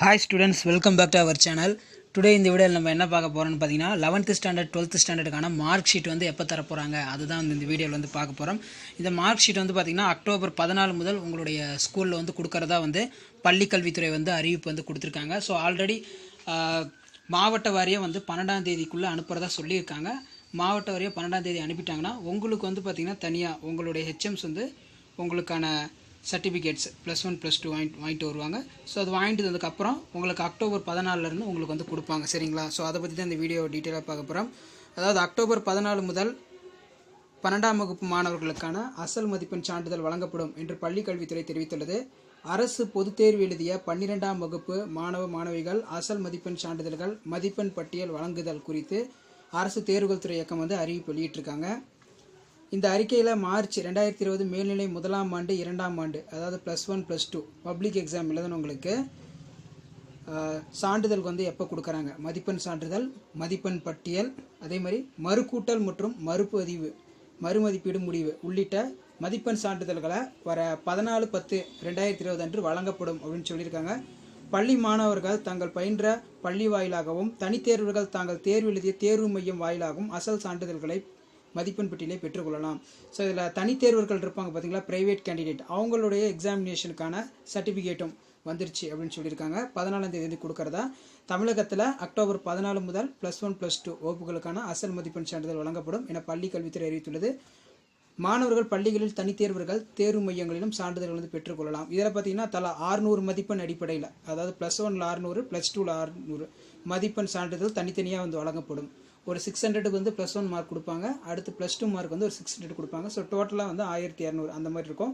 Hi students, welcome back to our channel. Today இந்த வீடியோவில் நம்ம என்ன பார்க்க போகிறோம்னு பார்த்தீங்கன்னா 11th standard 12th ஸ்டாண்டர்டுக்கான mark sheet வந்து எப்போ தர போகிறாங்க அதுதான் இந்த வீடியோவில் வந்து பார்க்க போகிறோம். இந்த மார்க் ஷீட் வந்து பார்த்திங்கன்னா அக்டோபர் 14 முதல் உங்களுடைய ஸ்கூலில் வந்து கொடுக்கறதா வந்து பள்ளிக்கல்வித்துறை வந்து அறிவிப்பு வந்து கொடுத்துருக்காங்க. ஸோ ஆல்ரெடி மாவட்ட வாரியாக வந்து 12ஆம் தேதிக்குள்ளே அனுப்புகிறதா சொல்லியிருக்காங்க. மாவட்ட வாரியாக 12ஆம் தேதி அனுப்பிட்டாங்கன்னா உங்களுக்கு வந்து பார்த்திங்கன்னா தனியாக உங்களுடைய ஹெச்எம்ஸ் வந்து உங்களுக்கான சர்டிஃபிகேட்ஸ் +1 +2 வாங்கிட்டு வருவாங்க. ஸோ அது வாங்கிட்டு வந்ததுக்கப்புறம் உங்களுக்கு அக்டோபர் 14 உங்களுக்கு வந்து கொடுப்பாங்க. சரிங்களா? ஸோ அதை பற்றி தான் இந்த வீடியோ டீட்டெயிலாக பார்க்க போகிறோம். அதாவது அக்டோபர் 14 முதல் 12ஆம் வகுப்பு மாணவர்களுக்கான அசல் மதிப்பெண் சான்றிதழ் வழங்கப்படும் என்று பள்ளிக்கல்வித்துறை தெரிவித்துள்ளது. அரசு பொதுத் தேர்வு எழுதிய 12ஆம் வகுப்பு மாணவ மாணவிகள் அசல் மதிப்பெண் சான்றிதழ்கள் மதிப்பெண் பட்டியல் வழங்குதல் குறித்து அரசு தேர்வுகள் துறை இயக்கம் வந்து அறிவிப்பு வெளியிட்டிருக்காங்க. இந்த அறிக்கையில் மார்ச் 2020 மேல்நிலை 1ஆம் ஆண்டு 2ஆம் ஆண்டு அதாவது +1 +2 பப்ளிக் எக்ஸாம் எழுதுனவங்களுக்கு சான்றிதழ் வந்து எப்போ கொடுக்குறாங்க, மதிப்பெண் சான்றிதழ் மதிப்பெண் பட்டியல் அதே மாதிரி மறுகூட்டல் மற்றும் மறுமதிப்பீடு முடிவு உள்ளிட்ட மதிப்பெண் சான்றிதழ்களை வர 14/10/2020 அன்று வழங்கப்படும் அப்படின்னு சொல்லியிருக்காங்க. பள்ளி மாணவர்கள் தாங்கள் பயின்ற பள்ளி வாயிலாகவும் தனித்தேர்வர்கள் தாங்கள் தேர்வு எழுதிய தேர்வு மையம் வாயிலாகவும் அசல் சான்றிதழ்களை மதிப்பெண் பட்டியலை பெற்றுக்கொள்ளலாம். ஸோ இதில் தனித்தேர்வர்கள் இருப்பாங்க பார்த்தீங்களா, ப்ரைவேட் கேண்டிடேட், அவங்களுடைய எக்ஸாமினேஷனுக்கான சர்டிஃபிகேட்டும் வந்துருச்சு அப்படின்னு சொல்லியிருக்காங்க. 14ஆம் தேதி கொடுக்கறதா. தமிழகத்தில் அக்டோபர் 14 முதல் +1 +2 வகுப்புகளுக்கான அசல் மதிப்பெண் சான்றிதழ் வழங்கப்படும் என பள்ளி கல்வித்துறை அறிவித்துள்ளது. மாணவர்கள் பள்ளிகளில் தனித்தேர்வர்கள் தேர்வு மையங்களிலும் சான்றிதழ்கள் வந்து பெற்றுக்கொள்ளலாம். இதில் பார்த்தீங்கன்னா தலா 600 மதிப்பெண் அடிப்படையில், அதாவது +1ல் 600 +2ல் 600 மதிப்பெண் சான்றிதழ் தனித்தனியாக வந்து வழங்கப்படும். ஒரு 600க்கு வந்து +1 மார்க் கொடுப்பாங்க, அடுத்து +2 மார்க் வந்து ஒரு 600 கொடுப்பாங்க. ஸோ டோட்டலாக வந்து 1200 அந்த மாதிரி இருக்கும்.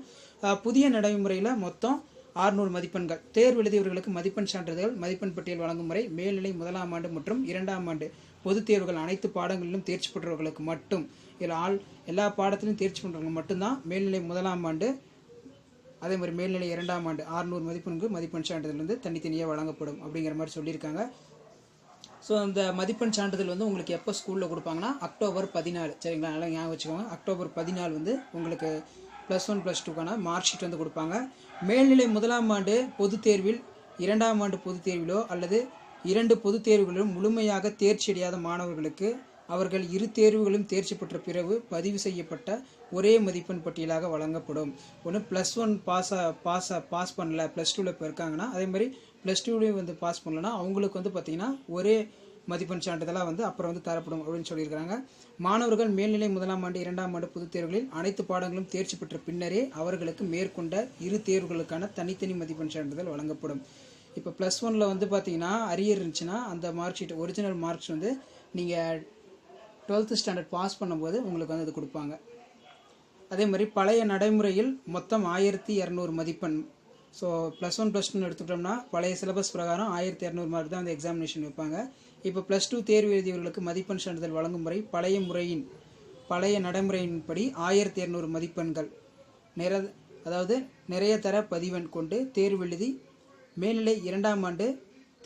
புதிய நடைமுறையில் மொத்தம் 600 மதிப்பெண்கள் தேர்வு எழுதியவர்களுக்கு மதிப்பெண் சான்றிதழ் மதிப்பெண் பட்டியல் வழங்கும் முறை மேல்நிலை 1ஆம் ஆண்டு மற்றும் 2ஆம் ஆண்டு பொதுத் தேர்வுகள் அனைத்து பாடங்களிலும் தேர்ச்சி பெற்றவர்களுக்கு மட்டும். இதில் எல்லா பாடத்திலும் தேர்ச்சி பெற்றவர்கள் மட்டும்தான் மேல்நிலை 1ஆம் ஆண்டு அதே மாதிரி மேல்நிலை 2ஆம் ஆண்டு 600 மதிப்பெண்களுக்கு மதிப்பெண் சான்றிதழ் வந்து தனித்தனியாக வழங்கப்படும் அப்படிங்கிற மாதிரி சொல்லியிருக்காங்க. ஸோ அந்த மதிப்பெண் சான்றிதழ் வந்து உங்களுக்கு எப்போ ஸ்கூலில் கொடுப்பாங்கன்னா அக்டோபர் 14. சரிங்களா? நல்லா ஞாபகம் வச்சுக்கோங்க. அக்டோபர் 14 வந்து உங்களுக்கு +1 +2க்கான மார்க் ஷீட் வந்து கொடுப்பாங்க. மேல்நிலை 1ஆம் ஆண்டு பொதுத் தேர்வில் 2ஆம் ஆண்டு பொதுத் தேர்விலோ அல்லது 2 பொதுத் தேர்வுகளிலும் முழுமையாக தேர்ச்சி அடையாத மாணவர்களுக்கு அவர்கள் இரு தேர்வுகளும் தேர்ச்சி பெற்ற பிறகு பதிவு செய்யப்பட்ட ஒரே மதிப்பெண் பட்டியலாக வழங்கப்படும். ஒன்று +1 பாஸ் பண்ணல, +2ல் இப்போ இருக்காங்கன்னா அதே மாதிரி +2லையும் வந்து பாஸ் பண்ணலன்னா அவங்களுக்கு வந்து பார்த்திங்கன்னா ஒரே மதிப்பெண் சான்றிதழாக வந்து அப்புறம் வந்து தரப்படும் அப்படின்னு சொல்லியிருக்கிறாங்க. மாணவர்கள் மேல்நிலை 1ஆம் ஆண்டு 2ஆம் ஆண்டு பொதுத் தேர்வுகளில் அனைத்து பாடங்களும் தேர்ச்சி பெற்ற பின்னரே அவர்களுக்கு மேற்கொண்ட இரு தேர்வுகளுக்கான தனித்தனி மதிப்பெண் சான்றிதழ் வழங்கப்படும். இப்போ +1ல் வந்து பார்த்திங்கன்னா அரியர் இருந்துச்சுன்னா அந்த மார்க் ஷீட் ஒரிஜினல் மார்க்ஸ் வந்து நீங்கள் 12th ஸ்டாண்டர்ட் பாஸ் பண்ணும்போது உங்களுக்கு வந்து அது கொடுப்பாங்க. அதே மாதிரி பழைய நடைமுறையில் மொத்தம் 1200 மதிப்பெண். ஸோ +1 +2 எடுத்துக்கிட்டோம்னா பழைய சிலபஸ் பிரகாரம் 1200 மார்க் தான் வந்து எக்ஸாமினேஷன் வைப்பாங்க. இப்போ +2 தேர்வு எழுதியவர்களுக்கு மதிப்பெண் சான்றிதழ் வழங்கும் முறை பழைய நடைமுறையின்படி 1200 மதிப்பெண்கள் அதாவது நிறைய தர பதிவெண் கொண்டு தேர்வு எழுதி மேல்நிலை 2ஆம் ஆண்டு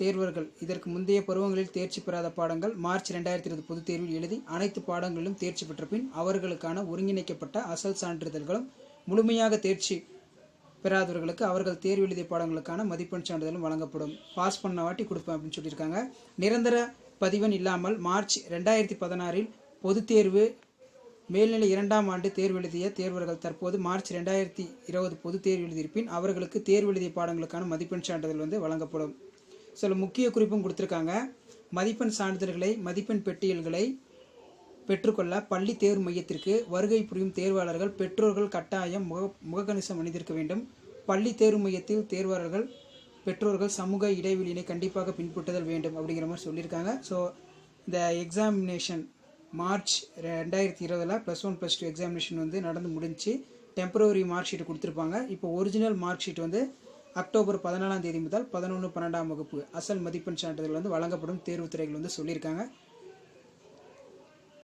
தேர்வர்கள் இதற்கு முந்தைய பருவங்களில் தேர்ச்சி பெறாத பாடங்கள் மார்ச் 2020 பொதுத் தேர்வில் எழுதி அனைத்து பாடங்களிலும் தேர்ச்சி பெற்ற பின் அவர்களுக்கான ஒருங்கிணைக்கப்பட்ட அசல் சான்றிதழ்களும் முழுமையாக தேர்ச்சி பெறாதவர்களுக்கு அவர்கள் தேர்வு எழுதிய பாடங்களுக்கான மதிப்பெண் சான்றிதழும் வழங்கப்படும். பாஸ் பண்ண வாட்டி கொடுப்பேன் அப்படின்னு சொல்லியிருக்காங்க. நிரந்தர பதிவெண் இல்லாமல் மார்ச் 2016 பொதுத் தேர்வு மேல்நிலை 2ஆம் ஆண்டு தேர்வு எழுதிய தேர்வர்கள் தற்போது மார்ச் 2020 பொதுத் தேர்வு எழுதியிருப்பின் அவர்களுக்கு தேர்வு எழுதிய பாடங்களுக்கான மதிப்பெண் சான்றிதழ் வந்து வழங்கப்படும். சில முக்கிய குறிப்பும் கொடுத்துருக்காங்க. மதிப்பெண் சான்றிதழ்களை மதிப்பெண் பெட்டியல்களை பெற்றுக்கொள்ள பள்ளி தேர்வு மையத்திற்கு வருகை புரியும் தேர்வாளர்கள் பெற்றோர்கள் கட்டாயம் முகக்கணிசம் அணிந்திருக்க வேண்டும். பள்ளி தேர்வு மையத்தில் தேர்வாளர்கள் பெற்றோர்கள் சமூக இடைவெளியினை கண்டிப்பாக பின்பற்றுதல் வேண்டும் அப்படிங்கிற மாதிரி சொல்லியிருக்காங்க. ஸோ இந்த எக்ஸாமினேஷன் மார்ச் 2020 +1 +2 எக்ஸாமினேஷன் வந்து நடந்து முடிஞ்சு டெம்பரவரி மார்க் ஷீட் கொடுத்துருப்பாங்க. இப்போ ஒரிஜினல் மார்க் ஷீட் வந்து அக்டோபர் 14ஆம் தேதி முதல் 11 12ஆம் வகுப்பு அசல் மதிப்பெண் சான்றிதழ் வந்து வழங்கப்படும் தேர்வுத்துறைகள் வந்து சொல்லியிருக்காங்க.